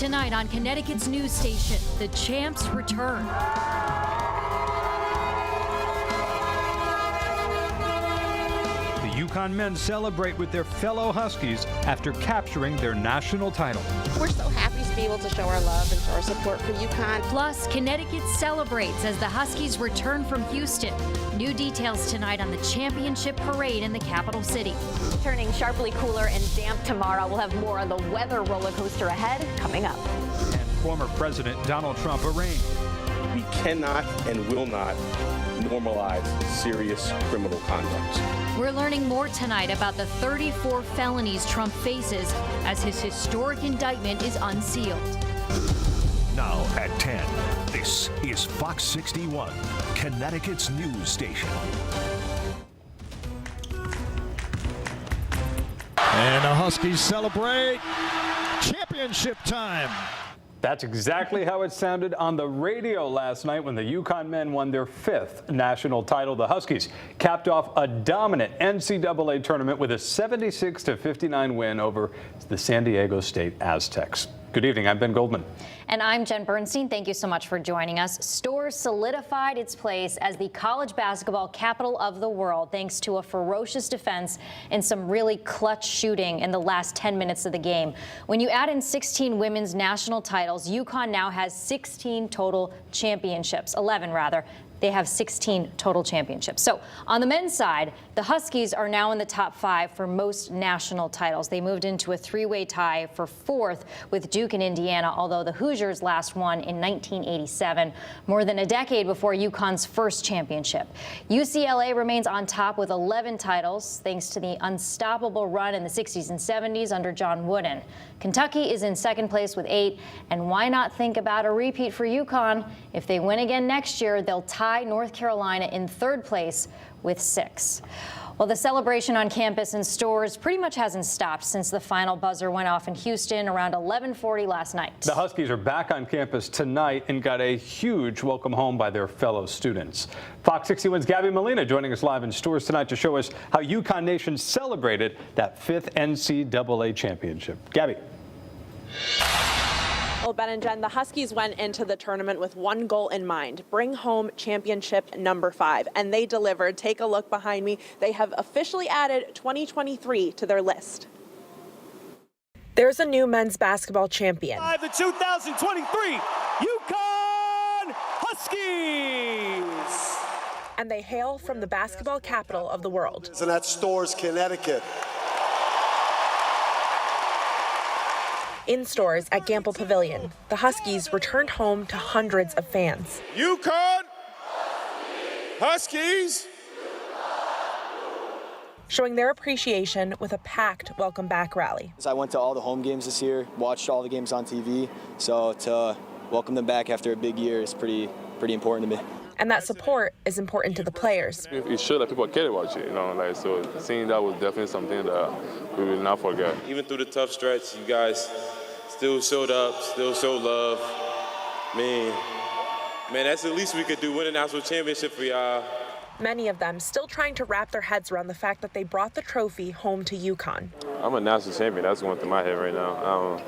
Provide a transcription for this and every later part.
Tonight on Connecticut's news station, the champs return. The UConn men celebrate with their fellow Huskies after capturing their national title. We're so happy to be able to show our love and show our support for UConn. Plus, Connecticut celebrates as the Huskies return from Houston. New details tonight on the championship parade in the capital city. Turning sharply cooler and damp tomorrow. We'll have more on the weather roller coaster ahead coming up. And former President Donald Trump arraigned. We cannot and will not normalize serious criminal conduct. We're learning more tonight about the 34 felonies Trump faces as his historic indictment is unsealed. Now at 10, this is Fox 61, Connecticut's news station. And the Huskies celebrate championship time. That's exactly how it sounded on the radio last night when the UConn men won their 5th national title. The Huskies capped off a dominant NCAA tournament with a 76-59 win over the San Diego State Aztecs. Good evening. I'm Ben Goldman. And I'm Jen Bernstein. Thank you so much for joining us. Storrs solidified its place as the college basketball capital of the world thanks to a ferocious defense and some really clutch shooting in the last 10 minutes of the game. When you add in 16 women's national titles, UConn now has 16 total championships, 11 rather. They have 16 total championships. So on the men's side, the Huskies are now in the top 5 for most national titles. They moved into a 3-way tie for 4th with Duke and Indiana, although the Hoosiers last won in 1987, more than a decade before UConn's first championship. UCLA remains on top with 11 titles, thanks to the unstoppable run in the 60s and 70s under John Wooden. Kentucky is in second place with 8, and why not think about a repeat for UConn? If they win again next year, they'll tie North Carolina in 3rd place with 6. Well, the celebration on campus and Storrs pretty much hasn't stopped since the final buzzer went off in Houston around 11:40 last night. The Huskies are back on campus tonight and got a huge welcome home by their fellow students. Fox 61's Gabby Molina joining us live in Storrs tonight to show us how UConn Nation celebrated that 5th NCAA championship. Gabby. Well, Ben and Jen, the Huskies went into the tournament with one goal in mind: bring home championship number 5, and they delivered. Take a look behind me. They have officially added 2023 to their list. There's a new men's basketball champion. The 2023 UConn Huskies! And they hail from the basketball capital of the world. And that's Storrs, Connecticut. In Storrs at Gamble Pavilion, the Huskies returned home to hundreds of fans. UConn Huskies! Showing their appreciation with a packed welcome back rally. I went to all the home games this year, watched all the games on TV, so to welcome them back after a big year is pretty important to me. And that support is important to the players. You should let people care about you, so seeing that was definitely something that we will not forget. Even through the tough stretch, you guys still showed up, still showed love. Man, that's the least we could do, win a national championship for y'all. Many of them still trying to wrap their heads around the fact that they brought the trophy home to UConn. I'm a national champion. That's going through my head right now.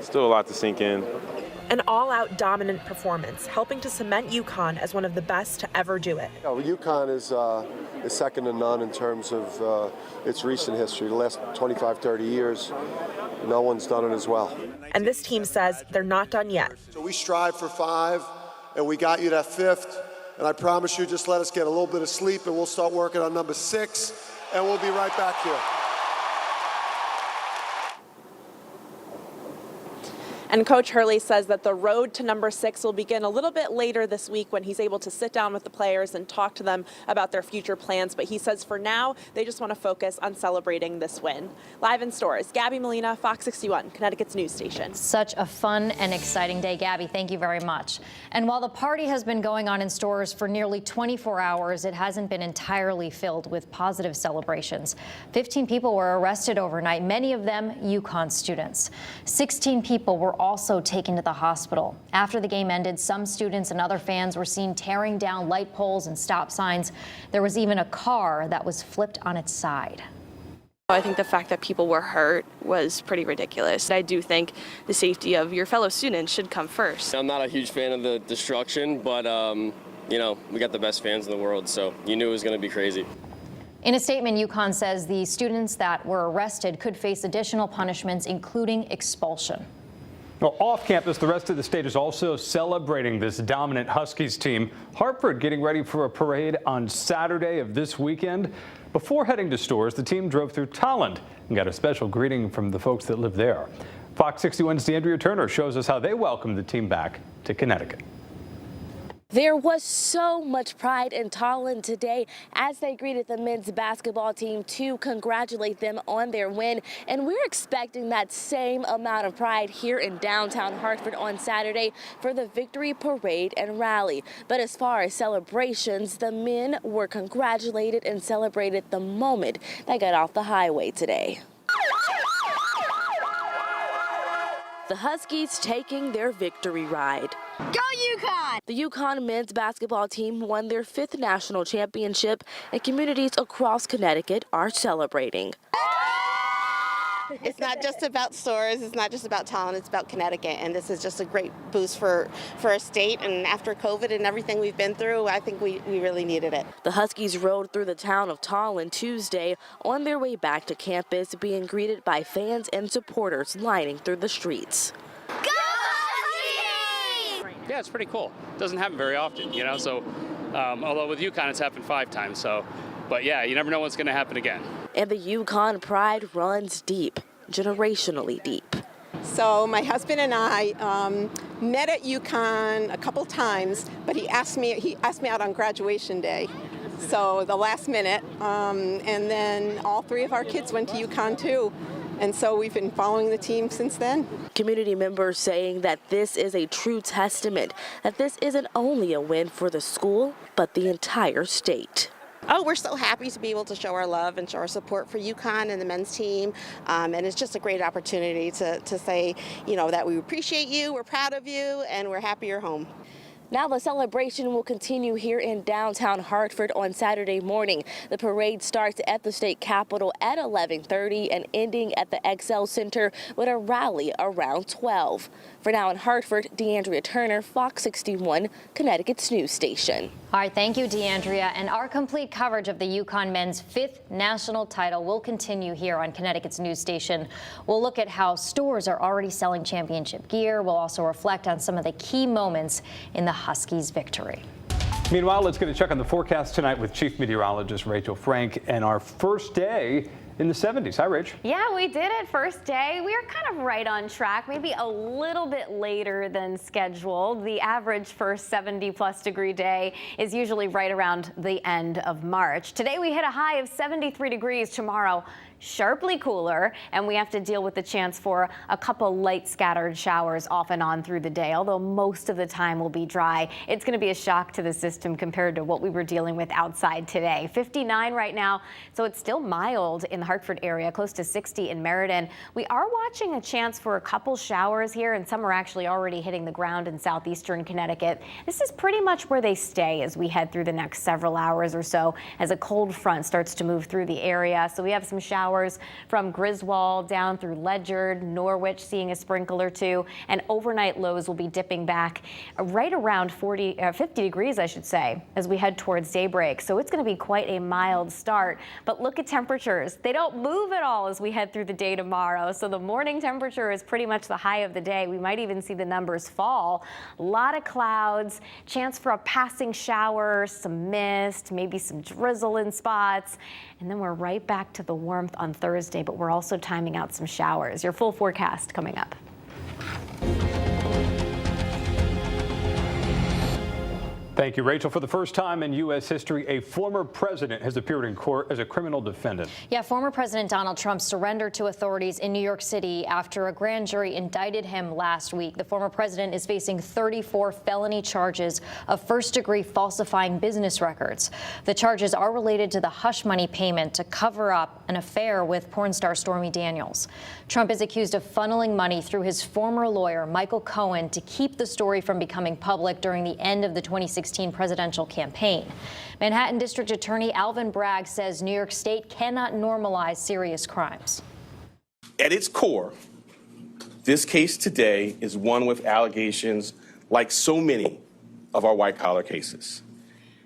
Still a lot to sink in. An all-out dominant performance, helping to cement UConn as one of the best to ever do it. UConn is second to none in terms of its recent history. The last 25, 30 years, no one's done it as well. And this team says they're not done yet. So we strive for 5, and we got you that 5th. And I promise you, just let us get a little bit of sleep, and we'll start working on number 6, and we'll be right back here. And Coach Hurley says that the road to number 6 will begin a little bit later this week when he's able to sit down with the players and talk to them about their future plans. But he says for now, they just want to focus on celebrating this win. Live in Storrs, Gabby Molina, Fox 61, Connecticut's news station. Such a fun and exciting day, Gabby. Thank you very much. And while the party has been going on in Storrs for nearly 24 hours, it hasn't been entirely filled with positive celebrations. 15 people were arrested overnight, many of them UConn students. 16 people were also taken to the hospital. After the game ended, some students and other fans were seen tearing down light poles and stop signs. There was even a car that was flipped on its side. I think the fact that people were hurt was pretty ridiculous. I do think the safety of your fellow students should come first. I'm not a huge fan of the destruction, but you know, we got the best fans in the world, so you knew it was going to be crazy. In a statement, UConn says the students that were arrested could face additional punishments, including expulsion. Well, off campus, the rest of the state is also celebrating this dominant Huskies team. Hartford getting ready for a parade on Saturday of this weekend. Before heading to stores, the team drove through Tolland and got a special greeting from the folks that live there. Fox 61's DeAndrea Turner shows us how they welcomed the team back to Connecticut. There was so much pride in Tolland today as they greeted the men's basketball team to congratulate them on their win. And we're expecting that same amount of pride here in downtown Hartford on Saturday for the victory parade and rally. But as far as celebrations, the men were congratulated and celebrated the moment they got off the highway today. The Huskies taking their victory ride. Go UConn! The UConn men's basketball team won their 5th national championship, and communities across Connecticut are celebrating. It's not just about stores, it's not just about Tolland, it's about Connecticut, and this is just a great boost for our state, and after COVID and everything we've been through, I think we really needed it. The Huskies rode through the town of Tolland Tuesday on their way back to campus, being greeted by fans and supporters lining through the streets. Yeah, it's pretty cool. It doesn't happen very often, you know, so although with UConn it's happened 5 times, so, but yeah, you never know what's going to happen again. And the UConn pride runs deep, generationally deep. So my husband and I met at UConn a couple times, but he asked me out on graduation day. So the last minute, and then all 3 of our kids went to UConn too. And so we've been following the team since then. Community members saying that this is a true testament, that this isn't only a win for the school, but the entire state. Oh, we're so happy to be able to show our love and show our support for UConn and the men's team. And it's just a great opportunity to say, you know, that we appreciate you, we're proud of you, and we're happy you're home. Now the celebration will continue here in downtown Hartford on Saturday morning. The parade starts at the state capitol at 11:30 and ending at the XL Center with a rally around 12. For now in Hartford, DeAndrea Turner, Fox 61, Connecticut's news station. All right, thank you, DeAndrea. And our complete coverage of the UConn men's 5th national title will continue here on Connecticut's news station. We'll look at how stores are already selling championship gear. We'll also reflect on some of the key moments in the Huskies' victory. Meanwhile, let's get a check on the forecast tonight with Chief Meteorologist Rachel Frank and our first day in the 70s. Hi, Rach. Yeah, we did it. First day. We are kind of right on track, maybe a little bit later than scheduled. The average for 70-plus degree day is usually right around the end of March. Today we hit a high of 73 degrees. Tomorrow, sharply cooler, and we have to deal with the chance for a couple light scattered showers off and on through the day, although most of the time will be dry. It's going to be a shock to the system compared to what we were dealing with outside today. 59 right now, so it's still mild in the Hartford area, close to 60 in Meriden. We are watching a chance for a couple showers here, and some are actually already hitting the ground in southeastern Connecticut. This is pretty much where they stay as we head through the next several hours or so as a cold front starts to move through the area. So we have some showers from Griswold down through Ledyard, Norwich seeing a sprinkle or two, and overnight lows will be dipping back right around 50 degrees, I should say, as we head towards daybreak. So it's going to be quite a mild start. But look at temperatures. They don't move at all as we head through the day tomorrow. So the morning temperature is pretty much the high of the day. We might even see the numbers fall. A lot of clouds, chance for a passing shower, some mist, maybe some drizzle in spots. And then we're right back to the warmth on Thursday, but we're also timing out some showers. Your full forecast coming up. Thank you, Rachel. For the first time in U.S. history, a former president has appeared in court as a criminal defendant. Yeah, former President Donald Trump surrendered to authorities in New York City after a grand jury indicted him last week. The former president is facing 34 felony charges of first-degree falsifying business records. The charges are related to the hush money payment to cover up an affair with porn star Stormy Daniels. Trump is accused of funneling money through his former lawyer, Michael Cohen, to keep the story from becoming public during the end of the 2016 2016 presidential campaign. Manhattan District Attorney Alvin Bragg says New York State cannot normalize serious crimes. At its core, this case today is one with allegations like so many of our white-collar cases.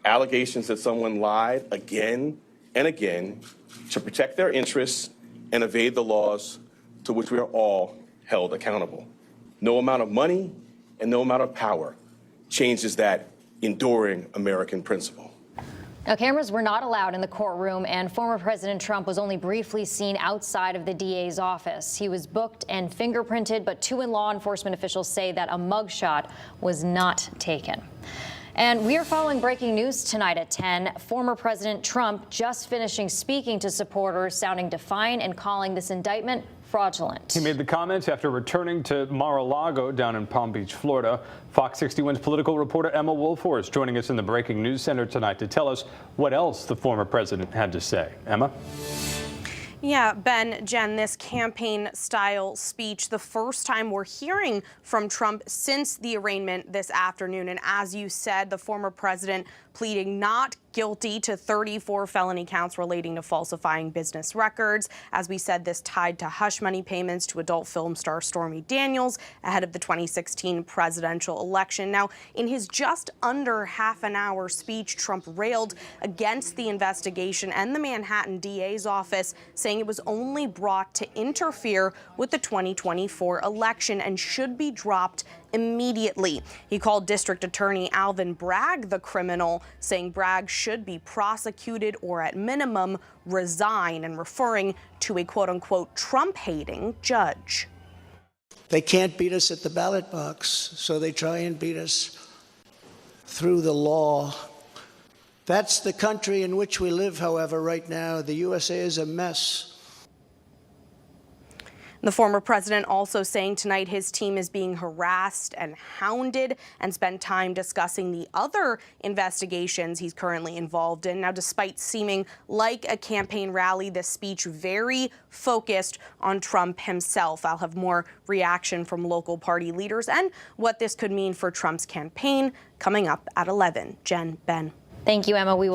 Allegations that someone lied again and again to protect their interests and evade the laws to which we are all held accountable. No amount of money and no amount of power changes that enduring American principle. Now, cameras were not allowed in the courtroom, and former President Trump was only briefly seen outside of the DA's office. He was booked and fingerprinted, but two law enforcement officials say that a mugshot was not taken. And we are following breaking news tonight at 10. Former President Trump just finishing speaking to supporters, sounding defiant and calling this indictment fraudulent. He made the comments after returning to Mar-a-Lago down in Palm Beach, Florida. Fox 61's political reporter Emma Wolford joining us in the Breaking News Center tonight to tell us what else the former president had to say. Emma? Yeah, Ben, Jen, this campaign-style speech, the first time we're hearing from Trump since the arraignment this afternoon. And as you said, the former president pleading not guilty to 34 felony counts relating to falsifying business records. As we said, this tied to hush money payments to adult film star Stormy Daniels ahead of the 2016 presidential election. Now, in his just under half an hour speech, Trump railed against the investigation and the Manhattan DA's office, saying it was only brought to interfere with the 2024 election and should be dropped immediately. He called District Attorney Alvin Bragg the criminal, saying Bragg should be prosecuted or at minimum resign, and referring to a quote-unquote Trump-hating judge. They can't beat us at the ballot box, so they try and beat us through the law. That's the country in which we live, however, right now. The USA is a mess. The former president also saying tonight his team is being harassed and hounded, and spent time discussing the other investigations he's currently involved in. Now, despite seeming like a campaign rally, this speech very focused on Trump himself. I'll have more reaction from local party leaders and what this could mean for Trump's campaign coming up at 11. Jen, Ben. Thank you, Emma. We will